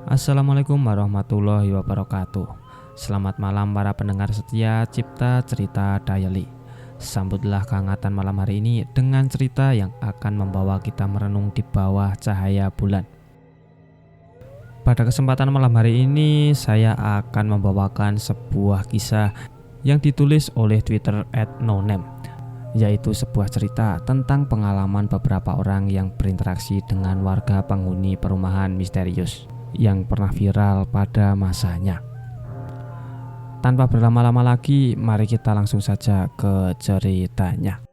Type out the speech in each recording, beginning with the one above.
Assalamualaikum warahmatullahi wabarakatuh. Selamat malam para pendengar setia Cipta Cerita Diary. Sambutlah kehangatan malam hari ini dengan cerita yang akan membawa kita merenung di bawah cahaya bulan. Pada kesempatan malam hari ini saya akan membawakan sebuah kisah yang ditulis oleh Twitter @noname, yaitu sebuah cerita tentang pengalaman beberapa orang yang berinteraksi dengan warga penghuni perumahan misterius yang pernah viral pada masanya. Tanpa berlama-lama lagi, mari kita langsung saja ke ceritanya.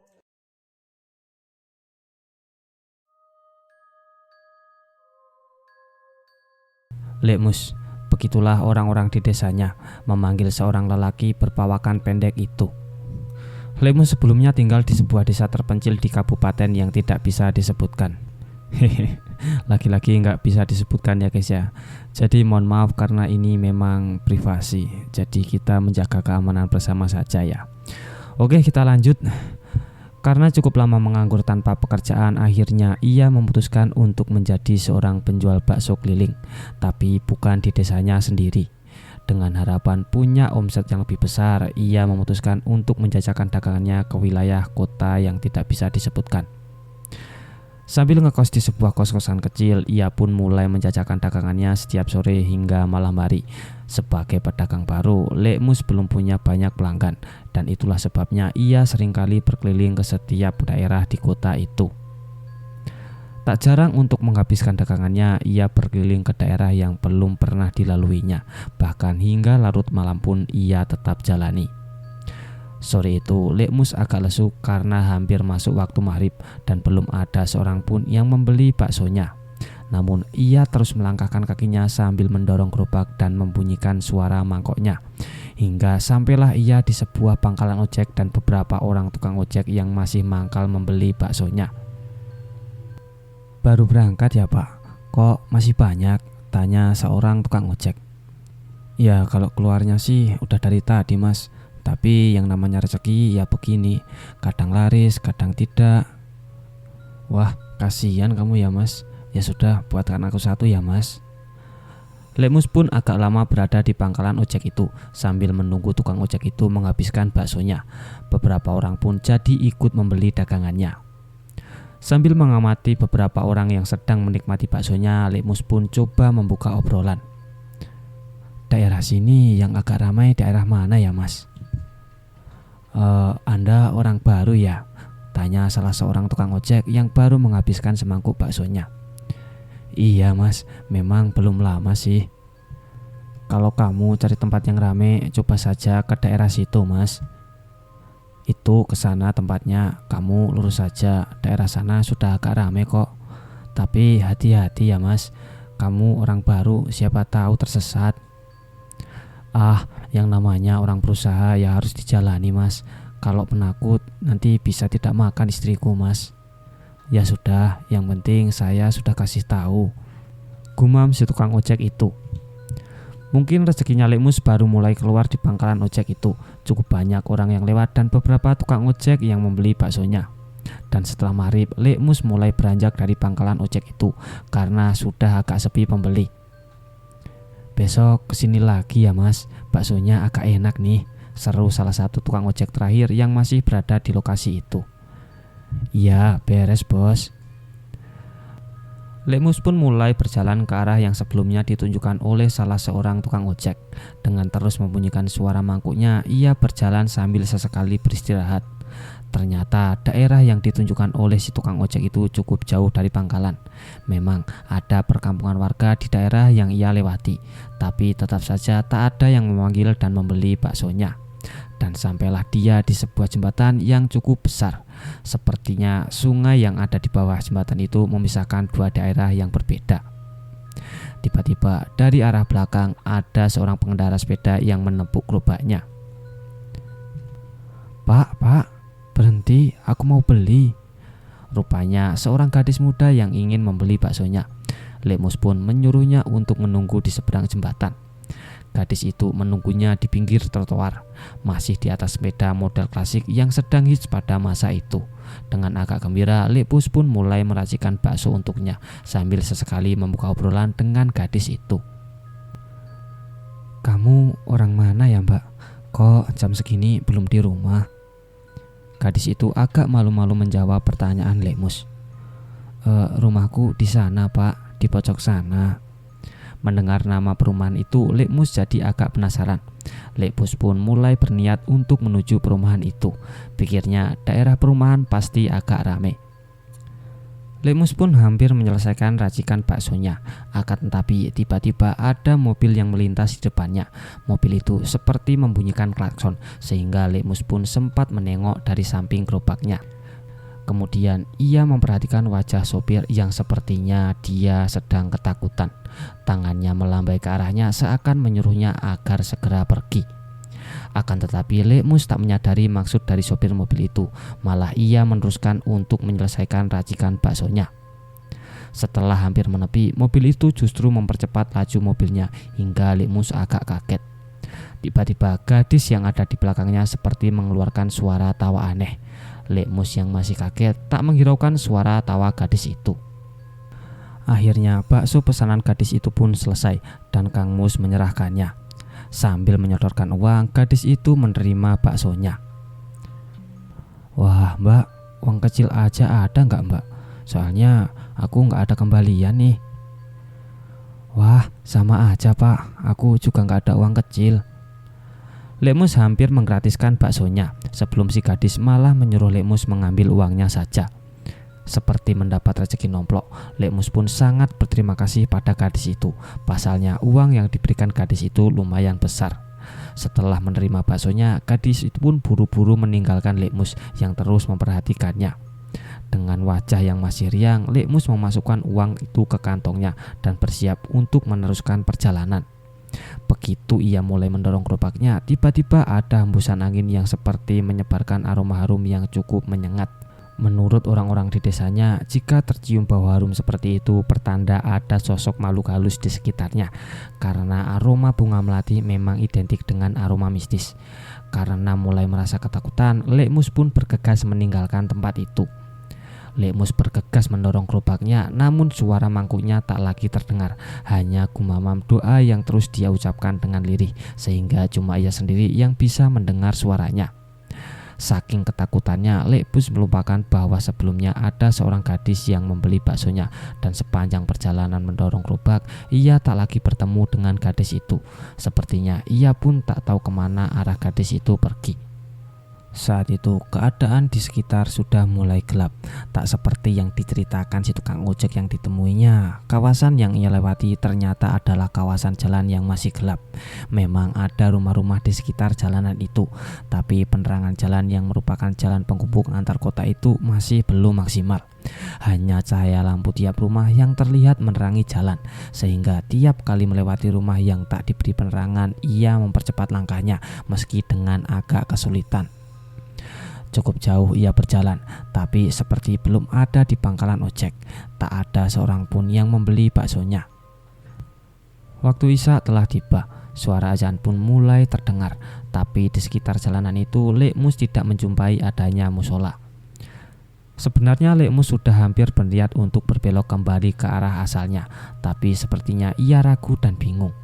Lekmus, begitulah orang-orang di desanya memanggil seorang lelaki berpawakan pendek itu. Lekmus sebelumnya tinggal di sebuah desa terpencil di kabupaten yang tidak bisa disebutkan. Hehe, lagi-lagi nggak bisa disebutkan ya guys ya. Jadi mohon maaf karena ini memang privasi. Jadi kita menjaga keamanan bersama saja ya. Oke, kita lanjut. Karena cukup lama menganggur tanpa pekerjaan, akhirnya ia memutuskan untuk menjadi seorang penjual bakso keliling, tapi bukan di desanya sendiri. Dengan harapan punya omset yang lebih besar, ia memutuskan untuk menjajakan dagangannya ke wilayah kota yang tidak bisa disebutkan. Sambil ngekos di sebuah kos-kosan kecil, ia pun mulai menjajakan dagangannya setiap sore hingga malam hari. Sebagai pedagang baru, Lekmus belum punya banyak pelanggan, dan itulah sebabnya ia seringkali berkeliling ke setiap daerah di kota itu. Tak jarang untuk menghabiskan dagangannya, ia berkeliling ke daerah yang belum pernah dilaluinya, bahkan hingga larut malam pun ia tetap jalani. Sore itu, Lekmus agak lesu karena hampir masuk waktu maghrib dan belum ada seorang pun yang membeli baksonya. Namun ia terus melangkahkan kakinya sambil mendorong gerobak dan membunyikan suara mangkoknya. Hingga sampailah ia di sebuah pangkalan ojek dan beberapa orang tukang ojek yang masih mangkal membeli baksonya. "Baru berangkat ya Pak? Kok masih banyak?" tanya seorang tukang ojek. "Ya kalau keluarnya sih udah dari tadi Mas. Tapi yang namanya rezeki ya begini, kadang laris, kadang tidak." "Wah, kasihan kamu ya Mas. Ya sudah, buatkan aku satu ya Mas." Lekmus pun agak lama berada di pangkalan ojek itu sambil menunggu tukang ojek itu menghabiskan baksonya. Beberapa orang pun jadi ikut membeli dagangannya. Sambil mengamati beberapa orang yang sedang menikmati baksonya, Lekmus pun coba membuka obrolan. "Daerah sini yang agak ramai daerah mana ya Mas?" Anda orang baru ya?" tanya salah seorang tukang ojek yang baru menghabiskan semangkuk baksonya. "Iya Mas, memang belum lama sih." "Kalau kamu cari tempat yang ramai, coba saja ke daerah situ Mas. Itu ke sana tempatnya, kamu lurus saja, daerah sana sudah agak ramai kok. Tapi hati-hati ya Mas, kamu orang baru, siapa tahu tersesat." "Ah, yang namanya orang berusaha ya harus dijalani Mas. Kalau penakut nanti bisa tidak makan istriku Mas." "Ya sudah, yang penting saya sudah kasih tahu," gumam si tukang ojek itu. Mungkin rezekinya Lekmus baru mulai keluar di pangkalan ojek itu. Cukup banyak orang yang lewat dan beberapa tukang ojek yang membeli baksonya. Dan setelah maghrib, Lekmus mulai beranjak dari pangkalan ojek itu karena sudah agak sepi pembeli. "Besok kesini lagi ya Mas, baksonya agak enak nih," seru salah satu tukang ojek terakhir yang masih berada di lokasi itu. "Iya, beres bos." Lekmus pun mulai berjalan ke arah yang sebelumnya ditunjukkan oleh salah seorang tukang ojek. Dengan terus membunyikan suara mangkuknya, ia berjalan sambil sesekali beristirahat. Ternyata daerah yang ditunjukkan oleh si tukang ojek itu cukup jauh dari pangkalan. Memang ada perkampungan warga di daerah yang ia lewati, tapi tetap saja tak ada yang memanggil dan membeli baksonya. Dan sampailah dia di sebuah jembatan yang cukup besar. Sepertinya sungai yang ada di bawah jembatan itu memisahkan dua daerah yang berbeda. Tiba-tiba dari arah belakang ada seorang pengendara sepeda yang menepuk gerobaknya. Pak, berhenti, aku mau beli." Rupanya seorang gadis muda yang ingin membeli baksonya. Lekmus pun menyuruhnya untuk menunggu di seberang jembatan. Gadis itu menunggunya di pinggir trotoar, masih di atas sepeda model klasik yang sedang hits pada masa itu. Dengan agak gembira, Lekmus pun mulai meracikan bakso untuknya sambil sesekali membuka obrolan dengan gadis itu. "Kamu orang mana ya, Mbak? Kok jam segini belum di rumah?" Gadis itu agak malu-malu menjawab pertanyaan Lekmus. Rumahku di sana, Pak, di pojok sana." Mendengar nama perumahan itu, Lekmus jadi agak penasaran. Lekmus pun mulai berniat untuk menuju perumahan itu. Pikirnya daerah perumahan pasti agak ramai. Lekmus pun hampir menyelesaikan racikan baksonya. Akan tetapi tiba-tiba ada mobil yang melintas di depannya. Mobil itu seperti membunyikan klakson sehingga Lekmus pun sempat menengok dari samping gerobaknya. Kemudian ia memperhatikan wajah sopir yang sepertinya dia sedang ketakutan. Tangannya melambai ke arahnya seakan menyuruhnya agar segera pergi. Akan tetapi Lekmus tak menyadari maksud dari sopir mobil itu. Malah ia meneruskan untuk menyelesaikan racikan baksonya. Setelah hampir menepi, mobil itu justru mempercepat laju mobilnya hingga Lekmus agak kaget. Tiba-tiba gadis yang ada di belakangnya seperti mengeluarkan suara tawa aneh. Lekmus yang masih kaget tak menghiraukan suara tawa gadis itu. Akhirnya bakso pesanan gadis itu pun selesai dan Kang Mus menyerahkannya. Sambil menyodorkan uang, gadis itu menerima baksonya. "Wah, Mbak, uang kecil aja ada nggak, Mbak? Soalnya aku nggak ada kembalian nih." "Wah, sama aja, Pak. Aku juga nggak ada uang kecil." Lekmus hampir menggratiskan baksonya sebelum si gadis malah menyuruh Lekmus mengambil uangnya saja. Seperti mendapat rezeki nomplok, Lekmus pun sangat berterima kasih pada gadis itu. Pasalnya uang yang diberikan gadis itu lumayan besar. Setelah menerima baksonya, gadis itu pun buru-buru meninggalkan Lekmus yang terus memperhatikannya. Dengan wajah yang masih riang, Lekmus memasukkan uang itu ke kantongnya dan bersiap untuk meneruskan perjalanan. Begitu ia mulai mendorong gerobaknya, tiba-tiba ada hembusan angin yang seperti menyebarkan aroma harum yang cukup menyengat. Menurut orang-orang di desanya, jika tercium bau harum seperti itu pertanda ada sosok makhluk halus di sekitarnya. Karena aroma bunga melati memang identik dengan aroma mistis. Karena mulai merasa ketakutan, Lekmus pun bergegas meninggalkan tempat itu. Lekmus bergegas mendorong gerobaknya, namun suara mangkuknya tak lagi terdengar. Hanya gumamam doa yang terus dia ucapkan dengan lirih, sehingga cuma ia sendiri yang bisa mendengar suaranya. Saking ketakutannya, Lekmus melupakan bahwa sebelumnya ada seorang gadis yang membeli baksonya. Dan sepanjang perjalanan mendorong gerobak, ia tak lagi bertemu dengan gadis itu. Sepertinya ia pun tak tahu kemana arah gadis itu pergi. Saat itu keadaan di sekitar sudah mulai gelap. Tak seperti yang diceritakan si tukang ojek yang ditemuinya. Kawasan yang ia lewati ternyata adalah kawasan jalan yang masih gelap. Memang ada rumah-rumah di sekitar jalanan itu, tapi penerangan jalan yang merupakan jalan penghubung antar kota itu masih belum maksimal. Hanya cahaya lampu tiap rumah yang terlihat menerangi jalan, sehingga tiap kali melewati rumah yang tak diberi penerangan, ia mempercepat langkahnya meski dengan agak kesulitan. Cukup jauh ia berjalan, tapi seperti belum ada di pangkalan ojek. Tak ada seorang pun yang membeli baksonya. Waktu Isya telah tiba, suara azan pun mulai terdengar. Tapi di sekitar jalanan itu Lekmus tidak menjumpai adanya musola. Sebenarnya Lekmus sudah hampir berniat untuk berbelok kembali ke arah asalnya, tapi sepertinya ia ragu dan bingung.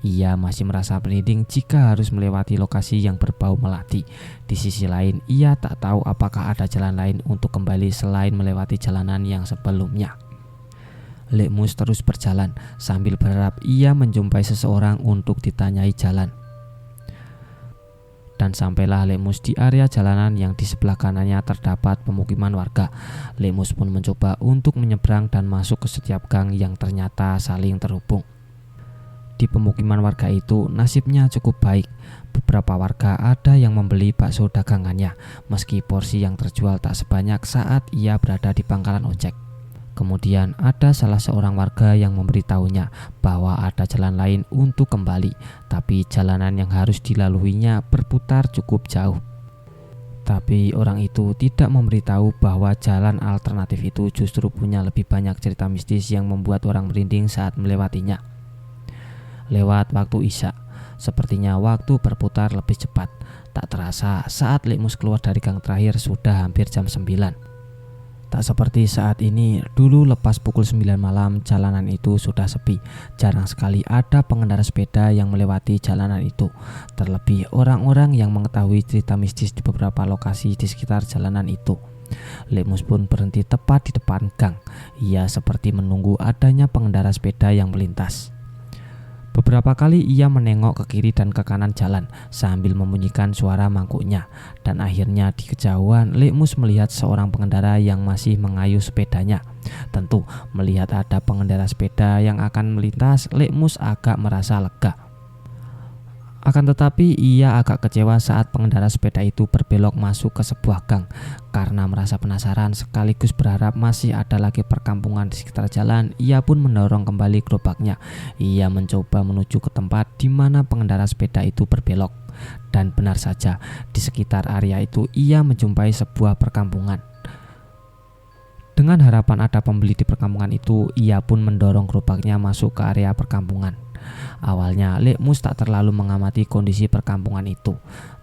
Ia masih merasa merinding jika harus melewati lokasi yang berbau melati. Di sisi lain, ia tak tahu apakah ada jalan lain untuk kembali selain melewati jalanan yang sebelumnya. Lekmus terus berjalan sambil berharap ia menjumpai seseorang untuk ditanyai jalan. Dan sampailah Lekmus di area jalanan yang di sebelah kanannya terdapat pemukiman warga. Lekmus pun mencoba untuk menyeberang dan masuk ke setiap gang yang ternyata saling terhubung. Di pemukiman warga itu nasibnya cukup baik. Beberapa warga ada yang membeli bakso dagangannya, meski porsi yang terjual tak sebanyak saat ia berada di pangkalan ojek. Kemudian ada salah seorang warga yang memberitahunya bahwa ada jalan lain untuk kembali, tapi jalanan yang harus dilaluinya berputar cukup jauh. Tapi orang itu tidak memberitahu bahwa jalan alternatif itu justru punya lebih banyak cerita mistis yang membuat orang merinding saat melewatinya. Lewat waktu Isya, sepertinya waktu berputar lebih cepat, Tak terasa saat Lekmus keluar dari gang terakhir sudah hampir jam 9. Tak seperti saat ini, dulu lepas pukul 9 malam jalanan itu sudah sepi. Jarang sekali ada pengendara sepeda yang melewati jalanan itu. Terlebih orang-orang yang mengetahui cerita mistis di beberapa lokasi di sekitar jalanan itu. Lekmus pun berhenti tepat di depan gang. Ia seperti menunggu adanya pengendara sepeda yang melintas. Beberapa kali ia menengok ke kiri dan ke kanan jalan sambil membunyikan suara mangkuknya. Dan akhirnya di kejauhan Lekmus melihat seorang pengendara yang masih mengayuh sepedanya. Tentu melihat ada pengendara sepeda yang akan melintas, Lekmus agak merasa lega. Akan tetapi ia agak kecewa saat pengendara sepeda itu berbelok masuk ke sebuah gang. Karena merasa penasaran sekaligus berharap masih ada lagi perkampungan di sekitar jalan, ia pun mendorong kembali gerobaknya. Ia mencoba menuju ke tempat di mana pengendara sepeda itu berbelok. Dan benar saja, di sekitar area itu ia menjumpai sebuah perkampungan. Dengan harapan ada pembeli di perkampungan itu, ia pun mendorong gerobaknya masuk ke area perkampungan. Awalnya Lekmus tak terlalu mengamati kondisi perkampungan itu,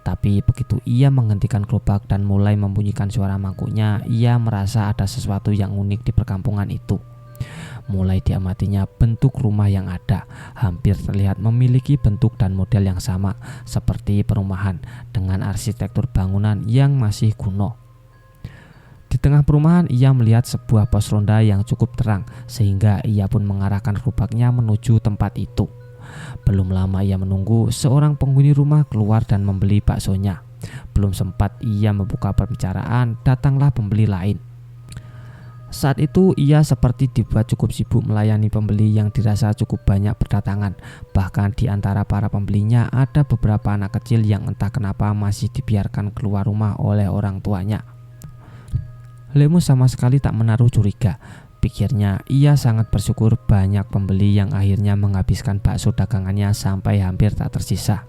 tapi begitu ia menghentikan gerobak dan mulai membunyikan suara mangkuknya, ia merasa ada sesuatu yang unik di perkampungan itu. Mulai diamatinya bentuk rumah yang ada, hampir terlihat memiliki bentuk dan model yang sama seperti perumahan dengan arsitektur bangunan yang masih kuno. Di tengah perumahan ia melihat sebuah pos ronda yang cukup terang, sehingga ia pun mengarahkan gerobaknya menuju tempat itu. Belum lama ia menunggu seorang penghuni rumah keluar dan membeli baksonya. Belum sempat ia membuka pembicaraan, datanglah pembeli lain. Saat itu ia seperti dibuat cukup sibuk melayani pembeli yang dirasa cukup banyak berdatangan. Bahkan di antara para pembelinya ada beberapa anak kecil yang entah kenapa masih dibiarkan keluar rumah oleh orang tuanya. Lekmus sama sekali tak menaruh curiga. Pikirnya, ia sangat bersyukur banyak pembeli yang akhirnya menghabiskan bakso dagangannya sampai hampir tak tersisa.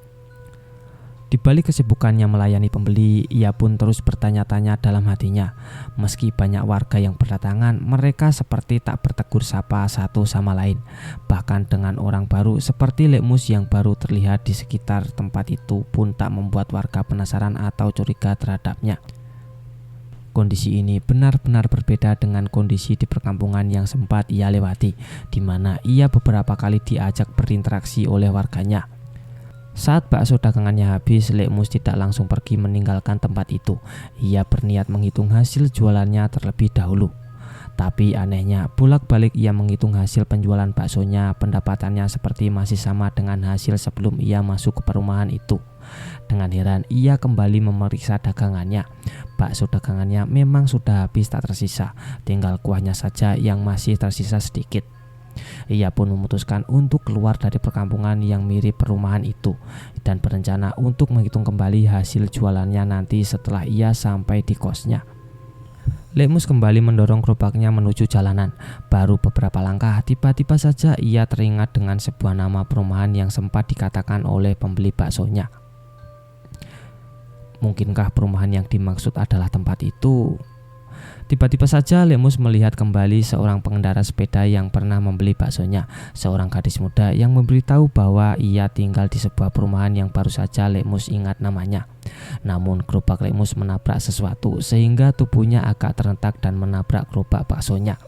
Di balik kesibukannya melayani pembeli, ia pun terus bertanya-tanya dalam hatinya. Meski banyak warga yang berdatangan, mereka seperti tak bertegur sapa satu sama lain. Bahkan dengan orang baru seperti Lekmus yang baru terlihat di sekitar tempat itu pun tak membuat warga penasaran atau curiga terhadapnya. Kondisi ini benar-benar berbeda dengan kondisi di perkampungan yang sempat ia lewati, di mana ia beberapa kali diajak berinteraksi oleh warganya. Saat bakso dagangannya habis, Lekmus tidak langsung pergi meninggalkan tempat itu. Ia berniat menghitung hasil jualannya terlebih dahulu. Tapi anehnya, bolak-balik ia menghitung hasil penjualan baksonya, pendapatannya seperti masih sama dengan hasil sebelum ia masuk ke perumahan itu. Dengan heran ia kembali memeriksa dagangannya. Bakso dagangannya memang sudah habis tak tersisa, tinggal kuahnya saja yang masih tersisa sedikit. Ia pun memutuskan untuk keluar dari perkampungan yang mirip perumahan itu dan berencana untuk menghitung kembali hasil jualannya nanti setelah ia sampai di kosnya. Lekmus kembali mendorong gerobaknya menuju jalanan. Baru beberapa langkah, tiba-tiba saja ia teringat dengan sebuah nama perumahan yang sempat dikatakan oleh pembeli baksonya. Mungkinkah perumahan yang dimaksud adalah tempat itu? Tiba-tiba saja Lekmus melihat kembali seorang pengendara sepeda yang pernah membeli baksonya. Seorang gadis muda yang memberitahu bahwa ia tinggal di sebuah perumahan yang baru saja Lekmus ingat namanya. Namun gerobak Lekmus menabrak sesuatu sehingga tubuhnya agak terhentak dan menabrak gerobak baksonya.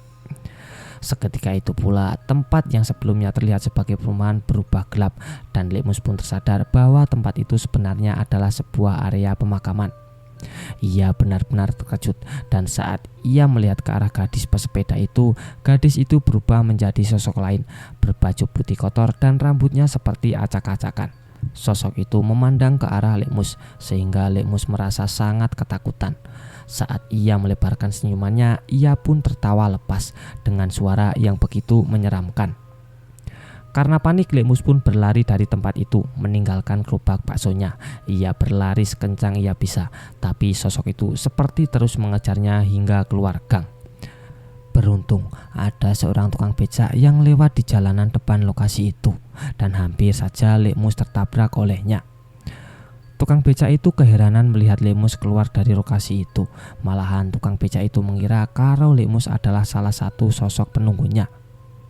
Seketika itu pula tempat yang sebelumnya terlihat sebagai perumahan berubah gelap dan Lekmus pun tersadar bahwa tempat itu sebenarnya adalah sebuah area pemakaman. Ia benar-benar terkejut dan saat ia melihat ke arah gadis pesepeda itu, gadis itu berubah menjadi sosok lain, berbaju putih kotor dan rambutnya seperti acak-acakan. Sosok itu memandang ke arah Lekmus sehingga Lekmus merasa sangat ketakutan. Saat ia melebarkan senyumannya, ia pun tertawa lepas dengan suara yang begitu menyeramkan. Karena panik, Lekmus pun berlari dari tempat itu, meninggalkan gerobak baksonya. Ia berlari sekencang ia bisa, tapi sosok itu seperti terus mengejarnya hingga keluar gang. Beruntung ada seorang tukang becak yang lewat di jalanan depan lokasi itu, dan hampir saja Lekmus tertabrak olehnya. Tukang becak itu keheranan melihat Lekmus keluar dari lokasi itu. Malahan tukang becak itu mengira kalau Lekmus adalah salah satu sosok penunggunya.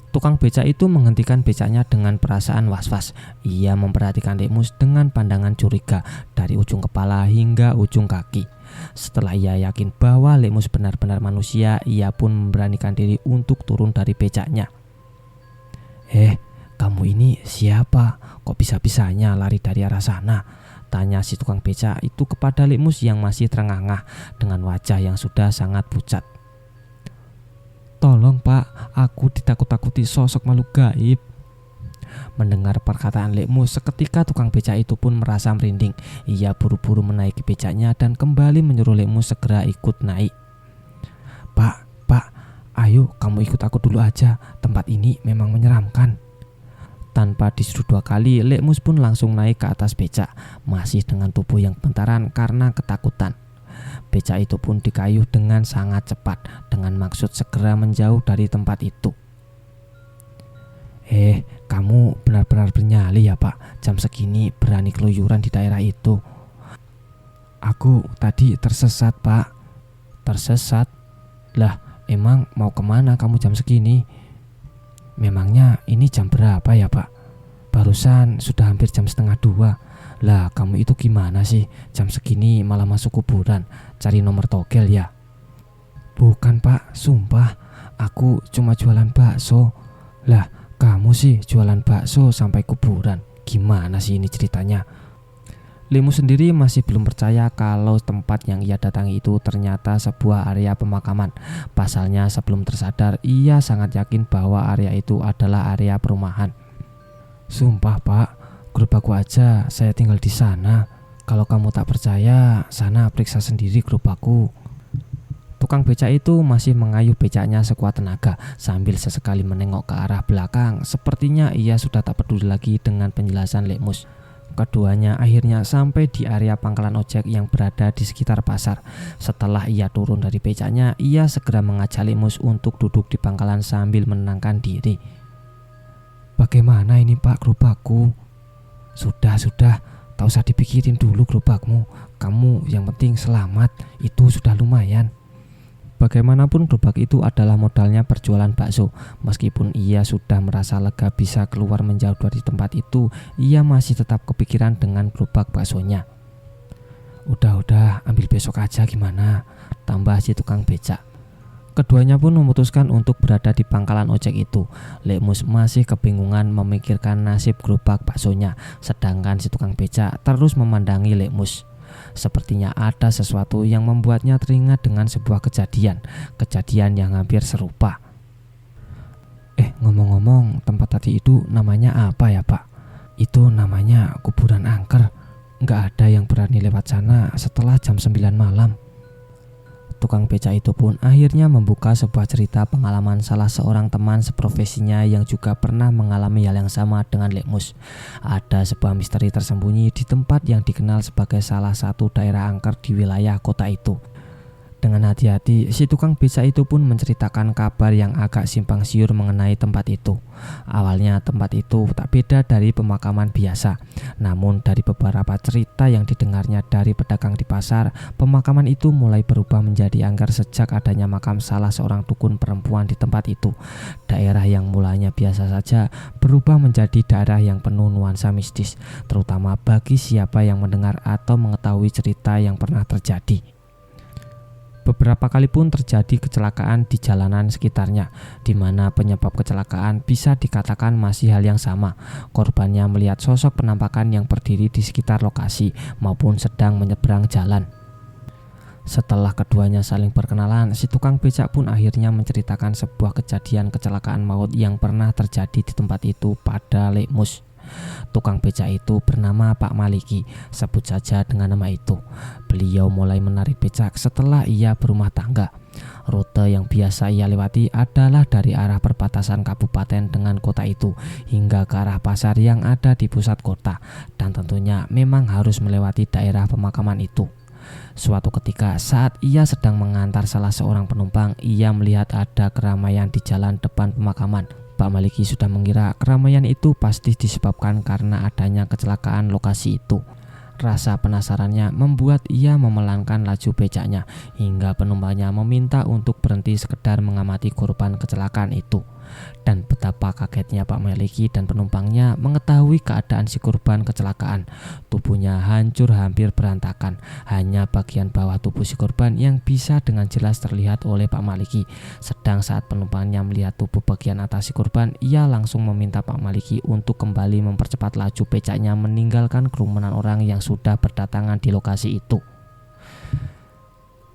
Tukang becak itu menghentikan becaknya dengan perasaan was-was. Ia memperhatikan Lekmus dengan pandangan curiga dari ujung kepala hingga ujung kaki. Setelah ia yakin bahwa Lekmus benar-benar manusia, ia pun memberanikan diri untuk turun dari becaknya. Kamu ini siapa? Kok bisa-bisanya lari dari arah sana?" tanya si tukang becak itu kepada Lekmus yang masih terengah-engah dengan wajah yang sudah sangat pucat. "Tolong Pak, aku ditakut-takuti sosok makhluk gaib." Mendengar perkataan Lekmus, seketika tukang becak itu pun merasa merinding. Ia buru-buru menaiki becaknya dan kembali menyuruh Lekmus segera ikut naik. Pak, ayo kamu ikut aku dulu aja, tempat ini memang menyeramkan." Tanpa disuruh 2 kali, Lekmus pun langsung naik ke atas becak, masih dengan tubuh yang bentaran karena ketakutan. Becak itu pun dikayuh dengan sangat cepat dengan maksud segera menjauh dari tempat itu. Kamu benar-benar bernyali ya Pak, jam segini berani keluyuran di daerah itu." "Aku tadi tersesat Pak." "Tersesat? Lah, emang mau kemana kamu jam segini?" "Memangnya ini jam berapa ya Pak?" "Barusan sudah hampir jam setengah 2. Lah kamu itu gimana sih, jam segini malah masuk kuburan, cari nomor togel ya?" "Bukan Pak, sumpah, aku cuma jualan bakso." "Lah kamu sih jualan bakso sampai kuburan, gimana sih ini ceritanya?" Lekmus sendiri masih belum percaya kalau tempat yang ia datangi itu ternyata sebuah area pemakaman. Pasalnya sebelum tersadar, ia sangat yakin bahwa area itu adalah area perumahan. "Sumpah Pak, gerobakku aja saya tinggal di sana. Kalau kamu tak percaya, sana periksa sendiri gerobakku." Tukang becak itu masih mengayuh becaknya sekuat tenaga sambil sesekali menengok ke arah belakang. Sepertinya ia sudah tak peduli lagi dengan penjelasan Lekmus. Keduanya akhirnya sampai di area pangkalan ojek yang berada di sekitar pasar. Setelah ia turun dari becaknya, ia segera mengajak Lekmus untuk duduk di pangkalan sambil menenangkan diri. "Bagaimana ini Pak gerobakku?" Sudah, tak usah dipikirin dulu gerobakmu. Kamu yang penting selamat, itu sudah lumayan." Bagaimanapun gerobak itu adalah modalnya perjualan bakso. Meskipun ia sudah merasa lega bisa keluar menjauh dari tempat itu, ia masih tetap kepikiran dengan gerobak baksonya. Udah, ambil besok aja gimana?" tambah si tukang becak. Keduanya pun memutuskan untuk berada di pangkalan ojek itu. Lekmus masih kebingungan memikirkan nasib gerobak baksonya, sedangkan si tukang becak terus memandangi Lekmus. Sepertinya ada sesuatu yang membuatnya teringat dengan sebuah kejadian yang hampir serupa. Ngomong-ngomong, tempat tadi itu namanya apa ya Pak?" "Itu namanya kuburan angker. Nggak ada yang berani lewat sana setelah jam 9 malam." Tukang becak itu pun akhirnya membuka sebuah cerita pengalaman salah seorang teman seprofesinya yang juga pernah mengalami hal yang sama dengan Lekmus. Ada sebuah misteri tersembunyi di tempat yang dikenal sebagai salah satu daerah angker di wilayah kota itu. Dengan hati-hati, si tukang becak itu pun menceritakan kabar yang agak simpang siur mengenai tempat itu. Awalnya tempat itu tak beda dari pemakaman biasa. Namun dari beberapa cerita yang didengarnya dari pedagang di pasar, pemakaman itu mulai berubah menjadi angker sejak adanya makam salah seorang dukun perempuan di tempat itu. Daerah yang mulanya biasa saja berubah menjadi daerah yang penuh nuansa mistis, terutama bagi siapa yang mendengar atau mengetahui cerita yang pernah terjadi. Beberapa kali pun terjadi kecelakaan di jalanan sekitarnya, di mana penyebab kecelakaan bisa dikatakan masih hal yang sama. Korbannya melihat sosok penampakan yang berdiri di sekitar lokasi maupun sedang menyeberang jalan. Setelah keduanya saling berkenalan, si tukang becak pun akhirnya menceritakan sebuah kejadian kecelakaan maut yang pernah terjadi di tempat itu pada Lekmus. Tukang becak itu bernama Pak Maliki, sebut saja dengan nama itu. Beliau mulai menarik becak setelah ia berumah tangga. Rute yang biasa ia lewati adalah dari arah perbatasan kabupaten dengan kota itu hingga ke arah pasar yang ada di pusat kota, dan tentunya memang harus melewati daerah pemakaman itu. Suatu ketika saat ia sedang mengantar salah seorang penumpang, ia melihat ada keramaian di jalan depan pemakaman. Pak Maliki sudah mengira keramaian itu pasti disebabkan karena adanya kecelakaan lokasi itu. Rasa penasarannya membuat ia memelankan laju becaknya hingga penumpangnya meminta untuk berhenti sekedar mengamati korban kecelakaan itu. Dan betapa kagetnya Pak Maliki dan penumpangnya mengetahui keadaan si korban kecelakaan. Tubuhnya hancur hampir berantakan. Hanya bagian bawah tubuh si korban yang bisa dengan jelas terlihat oleh Pak Maliki. Sedang saat penumpangnya melihat tubuh bagian atas si korban, ia langsung meminta Pak Maliki untuk kembali mempercepat laju becaknya meninggalkan kerumunan orang yang sudah berdatangan di lokasi itu.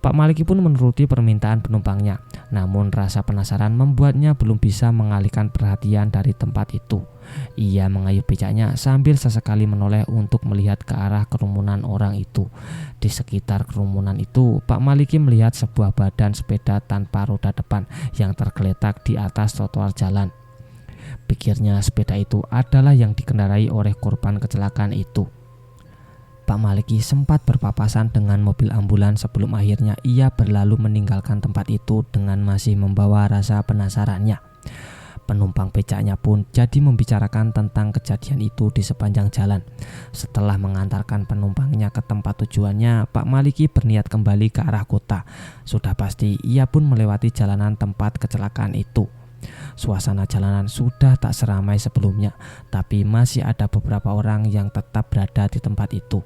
Pak Maliki pun menuruti permintaan penumpangnya, namun rasa penasaran membuatnya belum bisa mengalihkan perhatian dari tempat itu. Ia mengayuh becaknya sambil sesekali menoleh untuk melihat ke arah kerumunan orang itu. Di sekitar kerumunan itu, Pak Maliki melihat sebuah badan sepeda tanpa roda depan yang tergeletak di atas trotoar jalan. Pikirnya sepeda itu adalah yang dikendarai oleh korban kecelakaan itu. Pak Maliki sempat berpapasan dengan mobil ambulans sebelum akhirnya ia berlalu meninggalkan tempat itu dengan masih membawa rasa penasarannya. Penumpang becaknya pun jadi membicarakan tentang kejadian itu di sepanjang jalan. Setelah mengantarkan penumpangnya ke tempat tujuannya, Pak Maliki berniat kembali ke arah kota. Sudah pasti ia pun melewati jalanan tempat kecelakaan itu. Suasana jalanan sudah tak seramai sebelumnya, tapi masih ada beberapa orang yang tetap berada di tempat itu.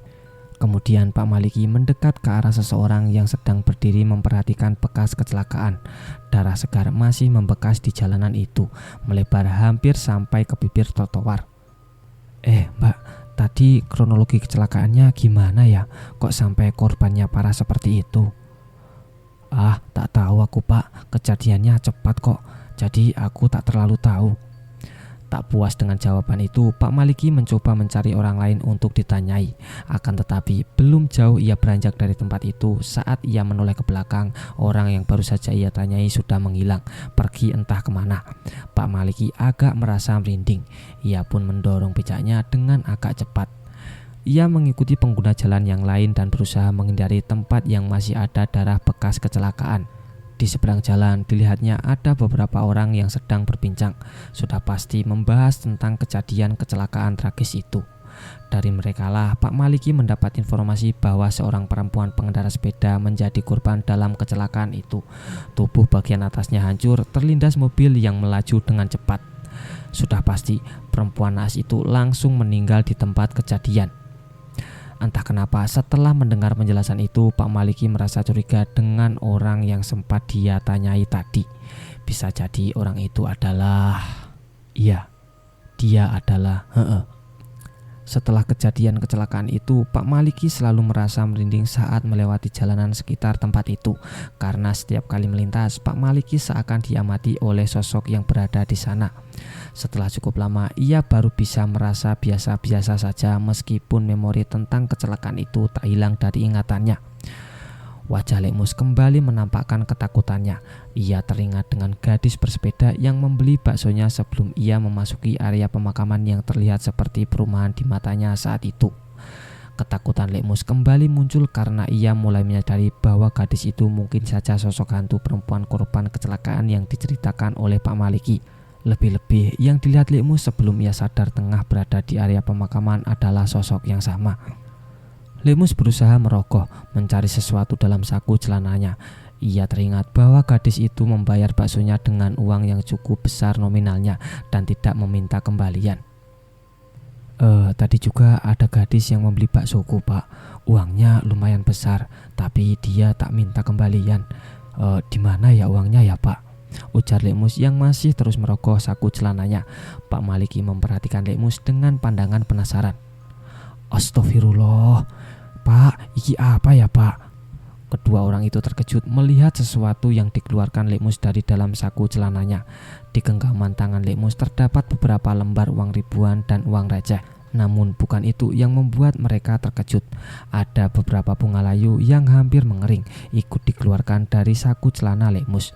Kemudian Pak Maliki mendekat ke arah seseorang yang sedang berdiri memperhatikan bekas kecelakaan. Darah segar masih membekas di jalanan itu, melebar hampir sampai ke bibir trotoar. Mbak, tadi kronologi kecelakaannya gimana ya? Kok sampai korbannya parah seperti itu? Tak tahu aku Pak, kejadiannya cepat kok. Jadi aku tak terlalu tahu. Tak puas dengan jawaban itu, Pak Maliki mencoba mencari orang lain untuk ditanyai. Akan tetapi belum jauh ia beranjak dari tempat itu, saat ia menoleh ke belakang, orang yang baru saja ia tanyai sudah menghilang, pergi entah kemana. Pak Maliki agak merasa merinding. Ia pun mendorong becaknya dengan agak cepat. Ia mengikuti pengguna jalan yang lain dan berusaha menghindari tempat yang masih ada darah bekas kecelakaan. Di seberang jalan dilihatnya ada beberapa orang yang sedang berbincang, sudah pasti membahas tentang kejadian kecelakaan tragis itu. Dari merekalah Pak Maliki mendapat informasi bahwa seorang perempuan pengendara sepeda menjadi korban dalam kecelakaan itu. Tubuh bagian atasnya hancur, terlindas mobil yang melaju dengan cepat. Sudah pasti perempuan naas itu langsung meninggal di tempat kejadian. Entah kenapa setelah mendengar penjelasan itu, Pak Maliki merasa curiga dengan orang yang sempat dia tanyai tadi. Bisa jadi orang itu adalah... Iya, dia adalah... Setelah kejadian kecelakaan itu, Pak Maliki selalu merasa merinding saat melewati jalanan sekitar tempat itu. Karena setiap kali melintas, Pak Maliki seakan diamati oleh sosok yang berada di sana. Setelah cukup lama, ia baru bisa merasa biasa-biasa saja meskipun memori tentang kecelakaan itu tak hilang dari ingatannya. Wajah Lekmus kembali menampakkan ketakutannya. Ia teringat dengan gadis bersepeda yang membeli baksonya sebelum ia memasuki area pemakaman yang terlihat seperti perumahan di matanya saat itu. Ketakutan Lekmus kembali muncul karena ia mulai menyadari bahwa gadis itu mungkin saja sosok hantu perempuan korban kecelakaan yang diceritakan oleh Pak Maliki. Lebih-lebih yang dilihat Lekmus sebelum ia sadar tengah berada di area pemakaman adalah sosok yang sama. Lekmus berusaha merogoh, mencari sesuatu dalam saku celananya. Ia teringat bahwa gadis itu membayar baksonya dengan uang yang cukup besar nominalnya dan tidak meminta kembalian. Tadi juga ada gadis yang membeli baksoku Pak. Uangnya lumayan besar, tapi dia tak minta kembalian. Di mana ya uangnya ya Pak? Ujar Lekmus yang masih terus merogoh saku celananya. Pak Maliki memperhatikan Lekmus dengan pandangan penasaran. Astagfirullah, Pak, iki apa ya Pak? Kedua orang itu terkejut melihat sesuatu yang dikeluarkan Lekmus dari dalam saku celananya. Di genggaman tangan Lekmus terdapat beberapa lembar uang ribuan dan uang receh. Namun bukan itu yang membuat mereka terkejut. Ada beberapa bunga layu yang hampir mengering ikut dikeluarkan dari saku celana Lekmus.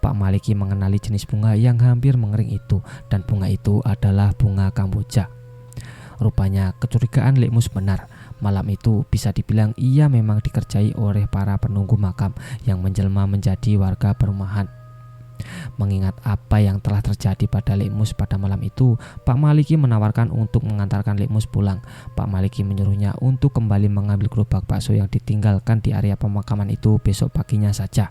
Pak Maliki mengenali jenis bunga yang hampir mengering itu, dan bunga itu adalah bunga kamboja. Rupanya kecurigaan Lekmus benar. Malam itu bisa dibilang ia memang dikerjai oleh para penunggu makam yang menjelma menjadi warga perumahan. Mengingat apa yang telah terjadi pada Lek Mus pada malam itu, Pak Maliki menawarkan untuk mengantarkan Lek Mus pulang. Pak Maliki menyuruhnya untuk kembali mengambil gerobak bakso yang ditinggalkan di area pemakaman itu besok paginya saja.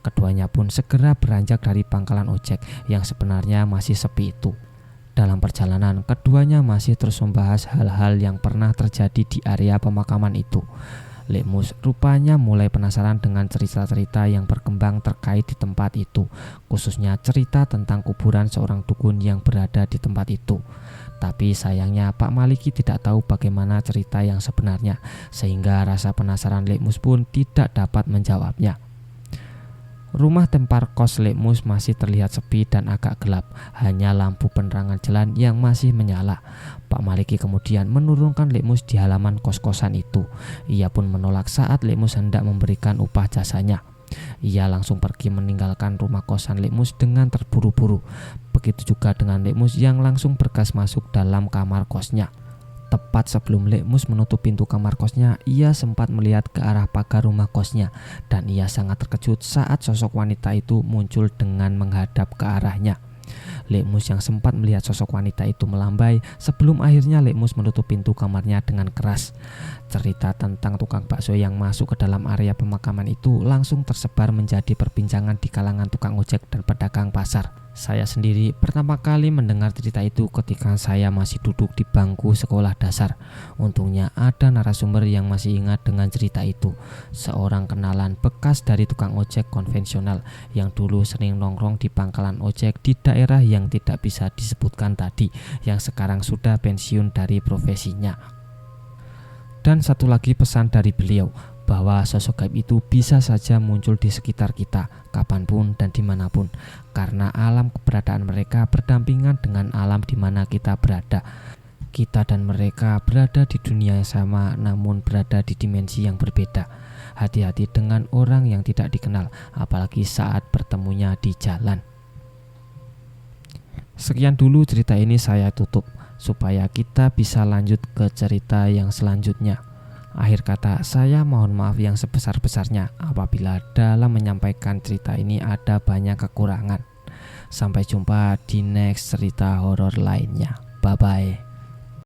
Keduanya pun segera beranjak dari pangkalan ojek yang sebenarnya masih sepi itu. Dalam perjalanan, keduanya masih terus membahas hal-hal yang pernah terjadi di area pemakaman itu. Lek Mus rupanya mulai penasaran dengan cerita-cerita yang berkembang terkait di tempat itu, khususnya cerita tentang kuburan seorang dukun yang berada di tempat itu. Tapi sayangnya Pak Maliki tidak tahu bagaimana cerita yang sebenarnya, sehingga rasa penasaran Lek Mus pun tidak dapat menjawabnya. Rumah tempar kos Lek Mus masih terlihat sepi dan agak gelap, hanya lampu penerangan jalan yang masih menyala. Pak Maliki kemudian menurunkan Lek Mus di halaman kos-kosan itu. Ia pun menolak saat Lek Mus hendak memberikan upah jasanya. Ia langsung pergi meninggalkan rumah kosan Lek Mus dengan terburu-buru. Begitu juga dengan Lek Mus yang langsung bergas masuk dalam kamar kosnya. Tepat sebelum Lek Mus menutup pintu kamar kosnya, ia sempat melihat ke arah pagar rumah kosnya dan ia sangat terkejut saat sosok wanita itu muncul dengan menghadap ke arahnya. Lek Mus yang sempat melihat sosok wanita itu melambai sebelum akhirnya Lek Mus menutup pintu kamarnya dengan keras. Cerita tentang tukang bakso yang masuk ke dalam area pemakaman itu langsung tersebar menjadi perbincangan di kalangan tukang ojek dan pedagang pasar. Saya sendiri pertama kali mendengar cerita itu ketika saya masih duduk di bangku sekolah dasar. Untungnya ada narasumber yang masih ingat dengan cerita itu. Seorang kenalan bekas dari tukang ojek konvensional yang dulu sering nongkrong di pangkalan ojek di daerah yang tidak bisa disebutkan tadi, yang sekarang sudah pensiun dari profesinya. Dan satu lagi pesan dari beliau, bahwa sosok gaib itu bisa saja muncul di sekitar kita, kapanpun dan dimanapun, karena alam keberadaan mereka berdampingan dengan alam di mana kita berada. Kita dan mereka berada di dunia yang sama, namun berada di dimensi yang berbeda. Hati-hati dengan orang yang tidak dikenal, apalagi saat bertemunya di jalan. Sekian dulu cerita ini saya tutup, supaya kita bisa lanjut ke cerita yang selanjutnya. Akhir kata, saya mohon maaf yang sebesar-besarnya apabila dalam menyampaikan cerita ini ada banyak kekurangan. Sampai jumpa di next cerita horor lainnya. Bye-bye.